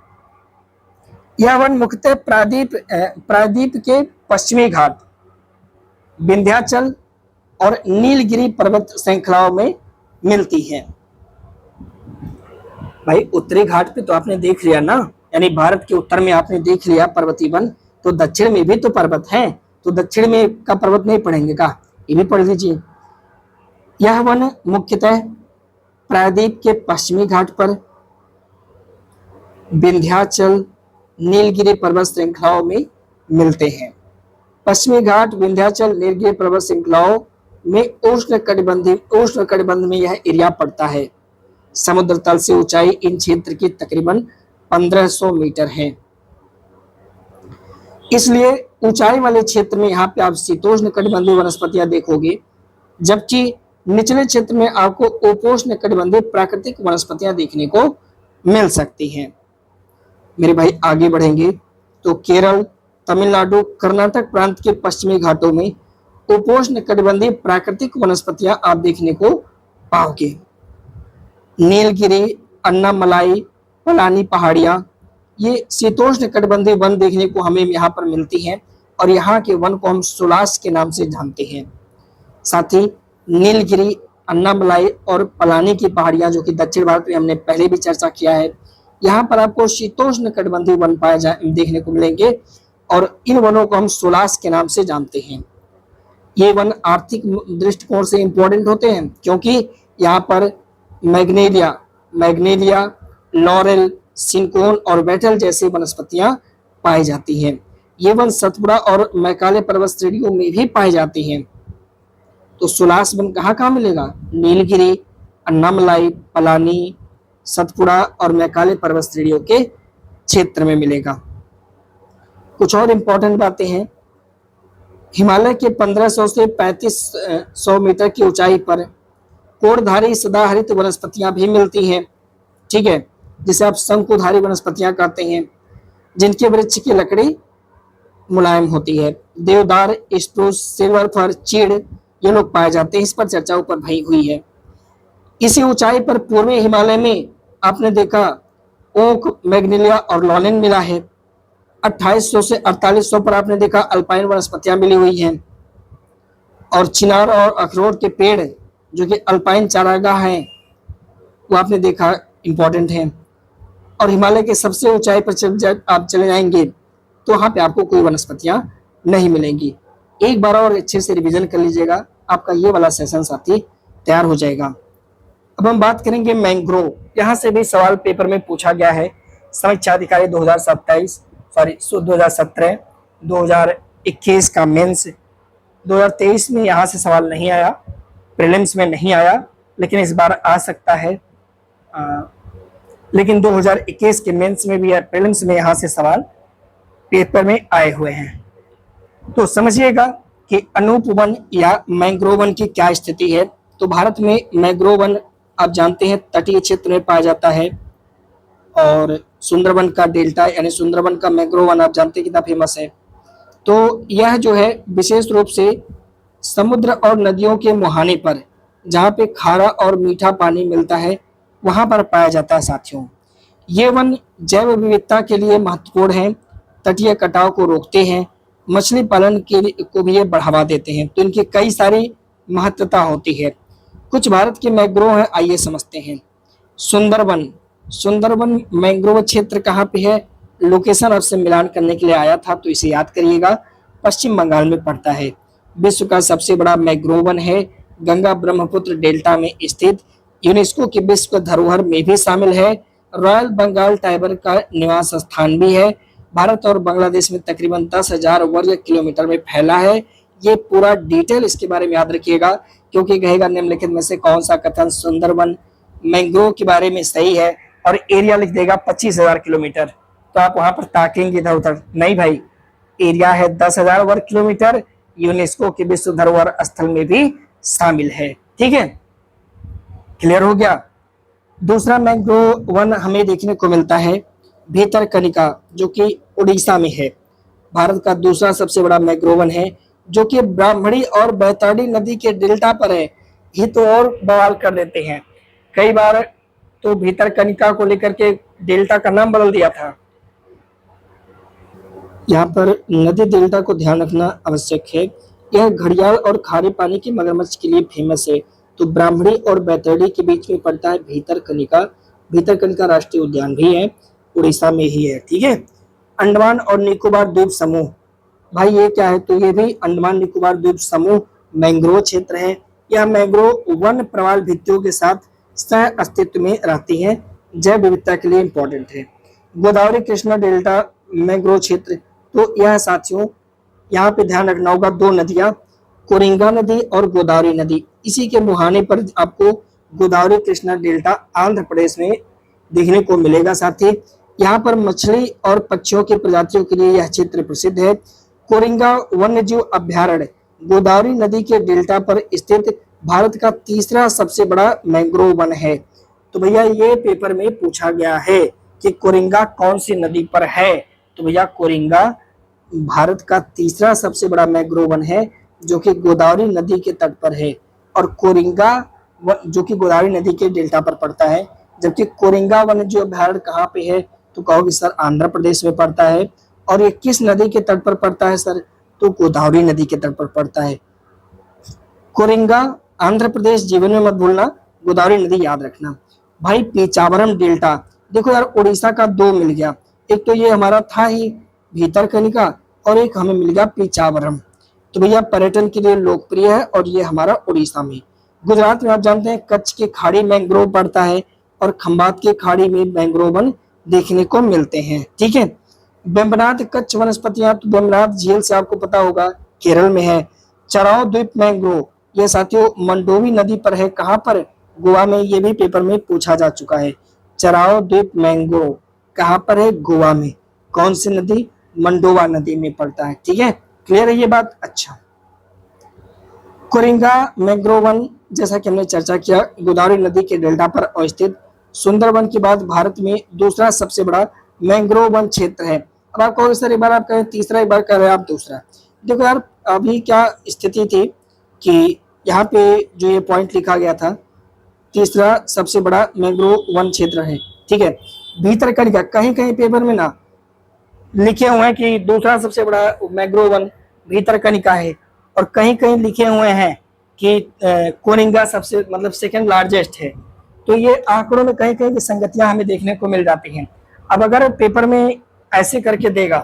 यह वन मुख्यतः प्रायद्वीप के पश्चिमी घाट, विंध्याचल और नीलगिरी पर्वत श्रृंखलाओं में मिलती है। भाई उत्तरी घाट पे तो आपने देख लिया ना, यानी भारत के उत्तर में आपने देख लिया पर्वतीय वन, तो दक्षिण में भी तो पर्वत है, तो दक्षिण में का पर्वत नहीं पढ़ेंगे का, ये भी पढ़ लीजिए। यह वन मुख्यतः प्रायद्वीप के पश्चिमी घाट पर विंध्याचल नीलगिरी पर्वत श्रृंखलाओं में मिलते हैं। पश्चिमी घाट विंध्याचल नीलगिरी पर्वत श्रृंखलाओं में उष्ण कटिबंध में यह एरिया पड़ता है। समुद्र तल से ऊंचाई इन क्षेत्र की तकरीबन 1500 मीटर है। इसलिए ऊंचाई वाले क्षेत्र में यहाँ पे आप शीतोष्ण कटिबंधीय वनस्पतियां देखोगे, जबकि निचले क्षेत्र में आपको उपोष्ण कटिबंधीय प्राकृतिक वनस्पतियां देखने को मिल सकती हैं। मेरे भाई आगे बढ़ेंगे तो केरल, तमिलनाडु, कर्नाटक प्रांत के पश्चिमी घाटों में उपोष्ण कटिबंधीय प्राकृतिक वनस्पतियां आप देखने को पाओगे। नीलगिरी, अन्नामलाई, पलानी पहाड़ियां, ये शीतोष्ण कटिबंधीय वन देखने को हमें यहाँ पर मिलती हैं और यहाँ के वन को हम सुलास के नाम से जानते हैं। साथ ही नीलगिरी, अन्नामलाई और पलानी की पहाड़ियां जो कि दक्षिण भारत में हमने पहले भी चर्चा किया है, यहाँ पर आपको शीतोष्ण कटिबंधीय वन देखने को मिलेंगे और इन वनों को हम सुलास के नाम से जानते हैं। ये वन आर्थिक दृष्टिकोण से इंपॉर्टेंट होते हैं क्योंकि यहाँ पर मैग्नेलिया, लॉरेल, सिनकोन और बेटल जैसे वनस्पतियां पाई जाती हैं। ये वन सतपुड़ा और मैकाले पर्वत श्रेणियों में भी पाई जाती हैं। तो सुलास वन कहाँ कहाँ मिलेगा? नीलगिरी, अन्नामलाई, पलानी, सतपुड़ा और मैकाले पर्वत श्रेणियों के क्षेत्र में मिलेगा। कुछ और इंपॉर्टेंट बातें हैं। हिमालय के 1500 से 3500 मीटर की ऊंचाई पर कोणधारी सदाहरित वनस्पतियां भी मिलती हैं, ठीक है, जिसे आप शंकुधारी वनस्पतियां कहते हैं, जिनके वृक्ष की लकड़ी मुलायम होती है। देवदार, स्प्रूस, सिल्वर फर, चीड़ ये लोग पाए जाते हैं। इस पर चर्चा ऊपर भई हुई है। इसी ऊंचाई पर पूर्वी हिमालय में आपने देखा ओक, मैग्नेलिया और लॉरेल मिला है। 2800 से 4800 पर आपने देखा अल्पाइन वनस्पतियां मिली हुई हैं और चिनार और अखरोट के पेड़ जो कि अल्पाइन चारागाह हैं वो आपने देखा इंपॉर्टेंट है। और हिमालय के सबसे ऊंचाई पर आप चले जाएंगे तो वहां पे आपको कोई वनस्पतियां नहीं मिलेंगी। एक बार और अच्छे से रिवीजन कर लीजिएगा, आपका ये वाला सेशन साथी तैयार हो जाएगा। अब हम बात करेंगे मैंग्रोव। यहाँ से भी सवाल पेपर में पूछा गया है। समीक्षा अधिकारी 2017, 2021 का मेंस, 2023 में यहाँ से सवाल नहीं आया, प्रीलिम्स में नहीं आया, लेकिन इस बार आ सकता है। लेकिन 2021 के मेंस में भी, प्रीलिम्स में यहाँ से सवाल पेपर में आए हुए हैं। तो समझिएगा कि अनूप वन या मैंग्रोव वन की क्या स्थिति है। तो भारत में मैंग्रोव वन आप जानते हैं तटीय क्षेत्र में पाया जाता है और सुंदरबन का डेल्टा यानी सुंदरबन का मैंग्रोव वन आप जानते हैं कितना फेमस है। तो यह जो है विशेष रूप से समुद्र और नदियों के मुहाने पर जहाँ पे खारा और मीठा पानी मिलता है वहां पर पाया जाता है साथियों। ये वन जैव विविधता के लिए महत्वपूर्ण है, तटीय कटाव को रोकते हैं, मछली पालन को भी ये बढ़ावा देते हैं। तो इनकी कई सारी महत्वता होती है। कुछ भारत के मैंग्रोव हैं, आइए समझते हैं। सुंदरबन मैंग्रोव क्षेत्र कहाँ पे है? लोकेशन आपसे मिलान करने के लिए आया था तो इसे याद करिएगा, पश्चिम बंगाल में पड़ता है। विश्व का सबसे बड़ा मैंग्रोव वन है, गंगा ब्रह्मपुत्र डेल्टा में स्थित, यूनेस्को की विश्व धरोहर में भी शामिल है। रॉयल बंगाल टाइगर का निवास स्थान भी है। भारत और बांग्लादेश में तकरीबन 10,000 वर्ग किलोमीटर में फैला है। ये पूरा डिटेल इसके बारे में याद रखिएगा क्योंकि कहेगा निम्नलिखित में से कौन सा कथन सुंदरबन मैंग्रोव के बारे में सही है, और एरिया लिख देगा 25,000 किलोमीटर। तो आप वहां पर ताकेंगे इधर उधर, नहीं भाई, एरिया है 10,000 वर्ग किलोमीटर, यूनेस्को के विश्व धरोहर स्थल में भी शामिल है। ठीक है, क्लियर हो गया। दूसरा मैंग्रोव वन हमें देखने को मिलता है भितरकनिका जो कि उड़ीसा में है। भारत का दूसरा सबसे बड़ा मैंग्रोव वन है जो कि ब्राह्मणी और बैतरणी नदी के डेल्टा पर है। ये तो और बवाल कर देते हैं, कई बार तो भितरकनिका को लेकर के डेल्टा का नाम बदल दिया था। यहाँ पर नदी डेल्टा को ध्यान रखना आवश्यक है। यह घड़ियाल और खारे पानी के मगरमच्छ के लिए फेमस है। तो ब्राह्मणी और बैतरणी के बीच में पड़ता है भितरकनिका। भितरकनिका राष्ट्रीय उद्यान भी है, उड़ीसा में ही है। ठीक है। अंडमान और निकोबार द्वीप समूह, भाई ये क्या है? तो ये भी अंडमान निकोबार द्वीप समूह मैंग्रोव क्षेत्र है। यह मैंग्रोव वन प्रवाल भित्तियों के साथ सह अस्तित्व में रहती हैं, जैव विविधता के लिए इंपॉर्टेंट है। गोदावरी कृष्णा डेल्टा मैंग्रोव क्षेत्र, तो यह साथियों यहाँ पे ध्यान रखना होगा, दो नदियां कोरिंगा नदी और गोदावरी नदी, इसी के मुहाने पर आपको गोदावरी कृष्णा डेल्टा आंध्र प्रदेश में देखने को मिलेगा। साथ ही यहाँ पर मछली और पक्षियों की प्रजातियों के लिए यह क्षेत्र प्रसिद्ध है। कोरिंगा वन्यजीव अभ्यारण्य गोदावरी नदी के डेल्टा पर स्थित भारत का तीसरा सबसे बड़ा मैंग्रोव वन है। तो भैया ये पेपर में पूछा गया है कि कोरिंगा कौन सी नदी पर है। तो भैया कोरिंगा भारत का तीसरा सबसे बड़ा मैंग्रोव वन है जो कि गोदावरी नदी के तट पर है। और कोरिंगा जो कि गोदावरी नदी के डेल्टा पर पड़ता है। जबकि कोरिंगा वन्यजीव अभ्यारण्य कहाँ पे है, तो कहोगे सर आंध्र प्रदेश में पड़ता है। और ये किस नदी के तट पर पड़ता है सर, तो गोदावरी नदी के तट पर पड़ता है। कोरिंगा आंध्र प्रदेश जीवन में मत भूलना, गोदावरी नदी याद रखना। भाई पीचावरम डेल्टा, देखो यार उड़ीसा का दो मिल गया, एक तो ये हमारा था ही भीतरकनिका और एक हमें मिल गया पीचावरम। तो भैया पर्यटन के लिए लोकप्रिय है और ये हमारा उड़ीसा में। गुजरात में आप जानते हैं कच्छ की खाड़ी मैंग्रोव पड़ता है और खंबात की खाड़ी में मैंग्रोव वन देखने को मिलते हैं। ठीक है, वेम्बनाथ कच्छ वनस्पतियां, तो वेम्बनाथ झील से आपको पता होगा केरल में है। चराओ द्वीप मैंग्रोव, ये साथियों मंडोवी नदी पर है। कहाँ पर, गोवा में। ये भी पेपर में पूछा जा चुका है। चराओ द्वीप मैंग्रोव कहाँ पर है, गोवा में। कौन सी नदी, मंडोवा नदी में पड़ता है। ठीक है, क्लियर है ये बात। अच्छा, कोरिंगा मैंग्रोव वन जैसा कि हमने चर्चा किया गोदावरी नदी के डेल्टा पर अवस्थित सुंदरवन के बाद भारत में दूसरा सबसे बड़ा मैंग्रोव वन क्षेत्र है। अब आप कहोगे सर एक बार आप कहें तीसरा, एक बार कह रहे हैं आप दूसरा। देखो यार अभी क्या स्थिति थी कि यहाँ पे जो ये पॉइंट लिखा गया था तीसरा सबसे बड़ा मैंग्रोव वन क्षेत्र है। ठीक है, भीतरकनिका कहीं कहीं पेपर में ना लिखे हुए हैं कि दूसरा सबसे बड़ा मैंग्रोव वन भीतरकनिका है और कहीं कहीं लिखे हुए हैं कि कोरिंगा सबसे मतलब सेकंड लार्जेस्ट है। तो ये आंकड़ों में कहीं कहीं की संगतियां हमें देखने को मिल जाती हैं। अब अगर पेपर में ऐसे करके देगा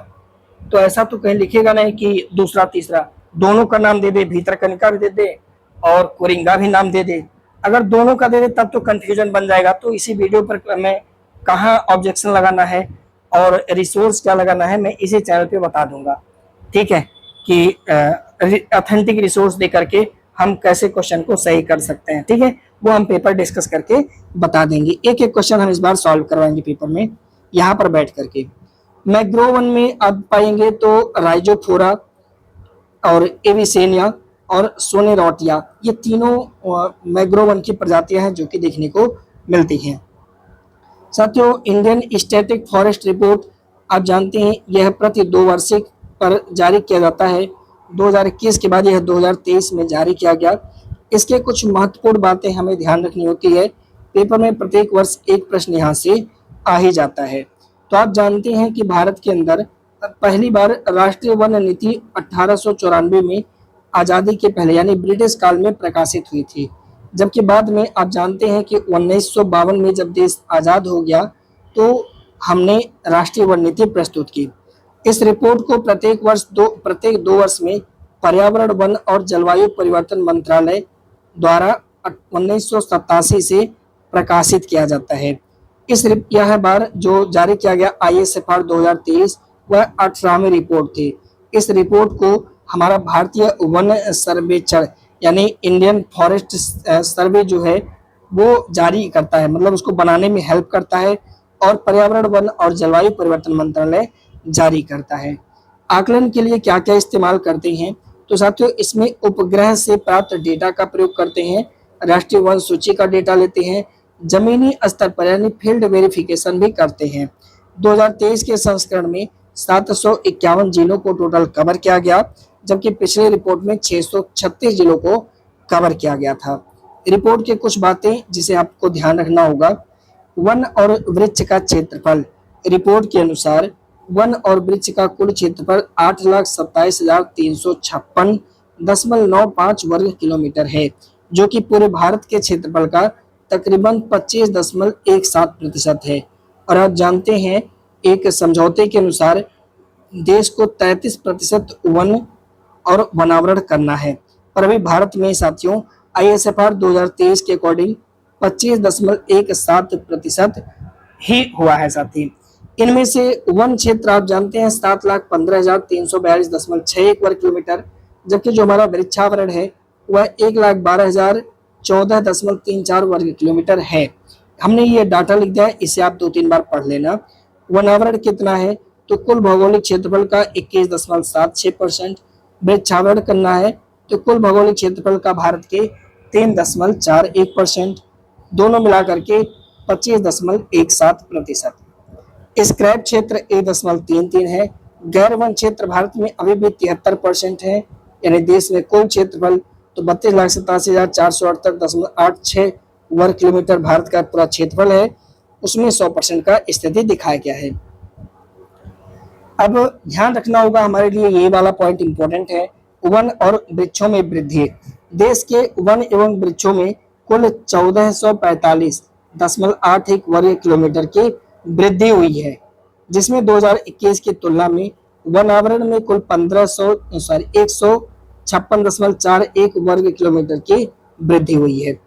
तो ऐसा तो कहीं लिखेगा नहीं कि दूसरा तीसरा, दोनों का नाम दे दे, भीतरकनिका भी दे दे और कोरिंगा भी नाम दे दे। अगर दोनों का दे दे तब तो कंफ्यूजन बन जाएगा। तो इसी वीडियो पर हमें कहाँ ऑब्जेक्शन लगाना है और रिसोर्स क्या लगाना है मैं इसी चैनल पे बता दूंगा। ठीक है, कि ऑथेंटिक रिसोर्स दे करके हम कैसे क्वेश्चन को सही कर सकते हैं। ठीक है, वो हम पेपर डिस्कस करके बता देंगे। एक एक क्वेश्चन हम इस बार सॉल्व करवाएंगे पेपर में यहाँ पर बैठ करके। मैंग्रोव वन में आप पाएंगे तो राइजोफोरा और एविसेनिया और सोनेरोटिया, ये तीनों मैंग्रोव वन की प्रजातियां हैं जो कि देखने को मिलती हैं। साथियों इंडियन स्टैटिक फॉरेस्ट रिपोर्ट आप जानते हैं यह प्रति 2 वार्षिक पर जारी किया जाता है। 2021 के बाद यह 2023 में जारी किया गया। इसके कुछ महत्वपूर्ण बातें हमें ध्यान रखनी होती है। पेपर में प्रत्येक वर्ष एक प्रश्न यहाँ से आ ही जाता है। तो आप जानते हैं कि भारत के अंदर पहली बार राष्ट्रीय वन नीति 1894 में आज़ादी के पहले यानी ब्रिटिश काल में प्रकाशित हुई थी। जबकि बाद में आप जानते हैं कि 1952 में जब देश आज़ाद हो गया तो हमने राष्ट्रीय वन नीति प्रस्तुत की। इस रिपोर्ट को प्रत्येक दो वर्ष में पर्यावरण वन और जलवायु परिवर्तन मंत्रालय द्वारा 1987 से प्रकाशित किया जाता है। यह बार जो जारी किया गया ISFR 2023 वह 18वीं रिपोर्ट थी। इस रिपोर्ट को हमारा भारतीय वन सर्वेक्षण यानी इंडियन फॉरेस्ट सर्वे जो है वो जारी करता है, मतलब उसको बनाने में हेल्प करता है और पर्यावरण वन और जलवायु परिवर्तन मंत्रालय जारी करता है। आकलन के लिए क्या क्या इस्तेमाल करते हैं, तो साथियों इसमें उपग्रह से प्राप्त डेटा का प्रयोग करते हैं, राष्ट्रीय वन सूची का डेटा लेते हैं, जमीनी स्तर पर यानी फील्ड वेरिफिकेशन भी करते हैं। 2023 के संस्करण में 751 जिलों को टोटल कवर किया गया, जबकि पिछले रिपोर्ट में 636 जिलों को कवर किया गया था। रिपोर्ट के कुछ बातें जिसे आपको ध्यान रखना होगा। वन और वृक्ष का क्षेत्रफल, रिपोर्ट के अनुसार वन और वृक्ष का कुल क्षेत्रफल 8,27,356.95 वर्ग किलोमीटर है, जो कि पूरे भारत के क्षेत्रफल का तकरीबन 25.17% है। और आप जानते हैं एक समझौते के अनुसार देश को 33% वन और वनावरण करना है, पर अभी भारत में साथियों ISFR 2023 के अकॉर्डिंग 25.17% ही हुआ है साथी। इनमें से वन क्षेत्र आप जानते हैं 7,15,342.61 वर्ग किलोमीटर, जबकि जो हमारा वृक्षावरण है वह 1,12,000 14.34 वर्ग किलोमीटर है। हमने ये डाटा लिख दिया है, इसे आप 2-3 बार पढ़ लेना। वनावरण कितना है, तो कुल भौगोलिक क्षेत्रफल का 21.76%। वृक्षावरण करना है तो कुल भौगोलिक क्षेत्रफल का भारत के 3.41%। दोनों मिलाकर के 25.17%। स्क्रैप क्षेत्र 1.33 है। गैर वन क्षेत्र भारत में अभी भी 73% है। यानी देश में कुल क्षेत्रफल तो 32,87,468.86 वर्ग किलोमीटर भारत का पूरा क्षेत्रफल है, उसमें 100% का स्थिति दिखाया गया है। अब ध्यान रखना होगा हमारे लिए, ये वाला पॉइंट इंपॉर्टेंट है, वन और वृक्षों में वृद्धि। देश के वन एवं वृक्षों में कुल 1445.81 वर्ग किलोमीटर की वृद्धि हुई है, जिसमें 2021 की तुलना में वन आवरण में कुल 156.41 वर्ग किलोमीटर की वृद्धि हुई है।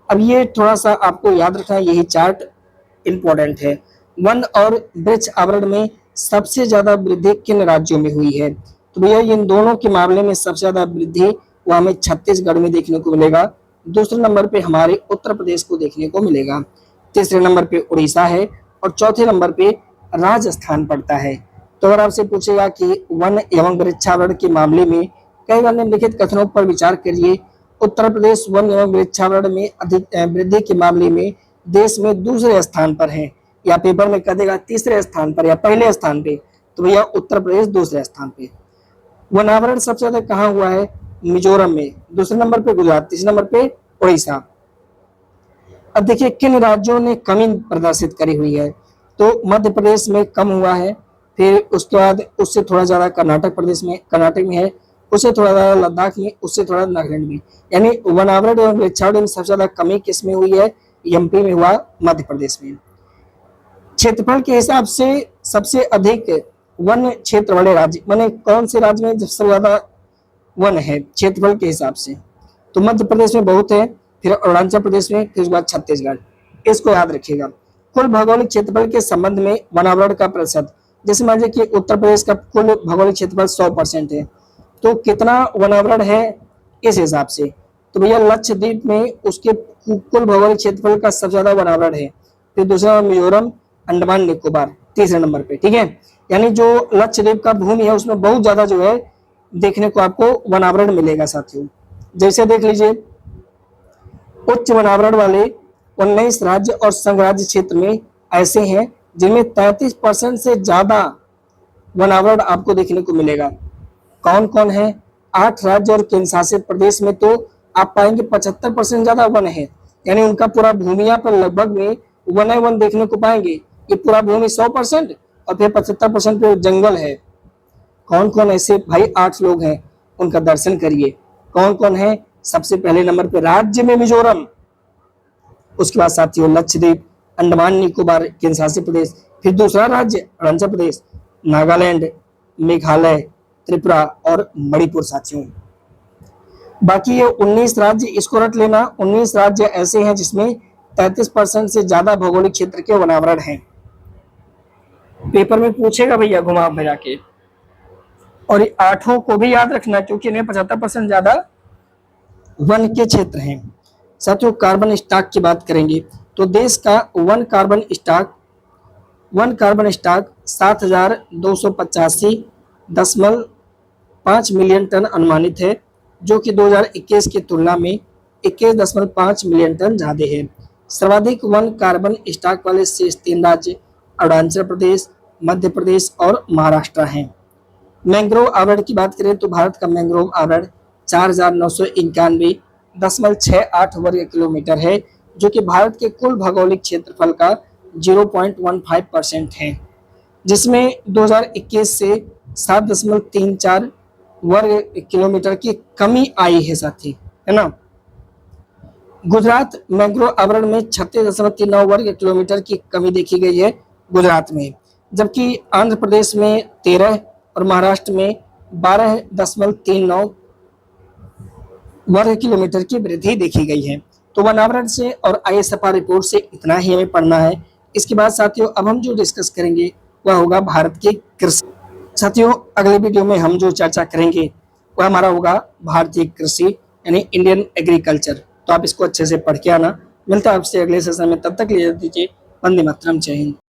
अब ये थोड़ा सा आपको याद रखना है, यही चार्ट इंपॉर्टेंट है। वन और वृक्ष आवरण में सबसे ज्यादा वृद्धि किन राज्यों में हुई है, तो भैया इन दोनों के मामले में सबसे ज्यादा वृद्धि वो हमें छत्तीसगढ़ में देखने को मिलेगा। दूसरे नंबर पे हमारे उत्तर प्रदेश को देखने को मिलेगा। तीसरे नंबर पे उड़ीसा है और चौथे नंबर पे राजस्थान पड़ता है। तो अगर आपसे पूछेगा कि वन एवं वृक्षावरण के मामले में कई निम्नलिखित कथनों पर विचार करिए। उत्तर प्रदेश वन एवं वृक्षावरण में अधिक वृद्धि के मामले में देश में दूसरे स्थान पर है, या पेपर में कह देगा तीसरे स्थान पर या पहले स्थान पे, तो भैया उत्तर प्रदेश दूसरे स्थान पे। वनावरण सबसे ज्यादा कहाँ हुआ है, मिजोरम में। दूसरे नंबर पे गुजरात, तीसरे नंबर पे उड़ीसा। अब देखिए किन राज्यों ने कमी प्रदर्शित करी हुई है, तो मध्य प्रदेश में कम हुआ है, फिर उसके बाद उससे थोड़ा ज्यादा कर्नाटक में है, उससे थोड़ा ज्यादा लद्दाख में, उससे थोड़ा नागालैंड में। यानी वनावरण एवं वृक्षावरण में सबसे ज्यादा कमी किस में हुई है, एमपी में हुआ, मध्य प्रदेश में। क्षेत्रफल के हिसाब से सबसे अधिक वन क्षेत्र वाले राज्य माने कौन से राज्य में सबसे ज्यादा वन है क्षेत्रफल के हिसाब से, तो मध्य प्रदेश में बहुत है, फिर अरुणाचल प्रदेश में, फिर उसके बाद छत्तीसगढ़। इसको याद रखिएगा। कुल भौगोलिक क्षेत्रफल के संबंध में वनावरण का प्रतिशत, जैसे मान लीजिए कि उत्तर प्रदेश का कुल भौगोलिक क्षेत्रफल 100% है, तो कितना वनावरण है इस हिसाब से, तो भैया लक्षद्वीप में उसके कुल भौगोलिक क्षेत्रफल का सबसे ज्यादा वनावरण है। फिर दूसरा मिजोरम, अंडमान निकोबार तीसरे नंबर पे, ठीक है। यानी जो लक्षद्वीप का भूमि है उसमें बहुत ज्यादा जो है देखने को आपको वनावरण मिलेगा साथियों। जैसे देख लीजिए उच्च वनावरण वाले 19 राज्य और संघ राज्य क्षेत्र में ऐसे हैं जिनमें 33% से ज्यादा वनावरण आपको देखने को मिलेगा। कौन कौन है, 8 राज्य और केंद्र शासित प्रदेश में तो आप पाएंगे 75% ज्यादा वन है, यानी उनका पूरा भूमिया पर लगभग में वन वन देखने को पाएंगे। ये पूरा भूमि 100% और फिर 75% पे जंगल है। कौन कौन ऐसे भाई 8 लोग हैं, उनका दर्शन करिए। कौन कौन है, सबसे पहले नंबर पे राज्य में मिजोरम, उसके बाद साथियों लक्षद्वीप, अंडमान निकोबार केंद्र शासित प्रदेश, फिर दूसरा राज्य अरुणाचल प्रदेश, नागालैंड, मेघालय, त्रिपुरा और मणिपुर साथियों। बाकी ये 19 राज्य इसको रट लेना। 19 राज्य ऐसे हैं जिसमें 33% से ज्यादा भौगोलिक क्षेत्र के वनावरण हैं। पेपर में पूछेगा भैया घुमा फिरा के, और 8 को भी याद रखना क्योंकि इन्हें 75% ज्यादा वन के क्षेत्र हैं। साथियों कार्बन स्टॉक की बात करेंगे तो देश का वन कार्बन स्टॉक 7,285.5 मिलियन टन अनुमानित है, जो कि 2021 की तुलना में 21.5 मिलियन टन ज्यादा है। सर्वाधिक वन कार्बन स्टॉक वाले शेष 3 राज्य अरुणाचल प्रदेश, मध्य प्रदेश और महाराष्ट्र हैं। मैंग्रोव आवरण की बात करें तो भारत का मैंग्रोव आवरण 4,991.68 वर्ग किलोमीटर है, जो कि भारत के कुल भौगोलिक क्षेत्रफल का 0.15% है, जिसमें 2021 से 7.34 वर्ग किलोमीटर की कमी आई है साथी, है ना। गुजरात मैंग्रोव आवरण में 36.39 वर्ग किलोमीटर की कमी देखी गई है गुजरात में, जबकि आंध्र प्रदेश में 13 और महाराष्ट्र में 12.39 वर्ग किलोमीटर की वृद्धि देखी गई है। तो वनावरण से और ISFR रिपोर्ट से इतना ही हमें पढ़ना है। इसके बाद साथियों अब हम जो डिस्कस करेंगे वह होगा भारत के कृषि। साथियों अगले वीडियो में हम जो चर्चा करेंगे वह हमारा होगा भारतीय कृषि यानी इंडियन एग्रीकल्चर। तो आप इसको अच्छे से पढ़ के आना। मिलता है आपसे अगले सेशन में, तब तक ले दीजिए। वंदे मातरम, जय हिंद।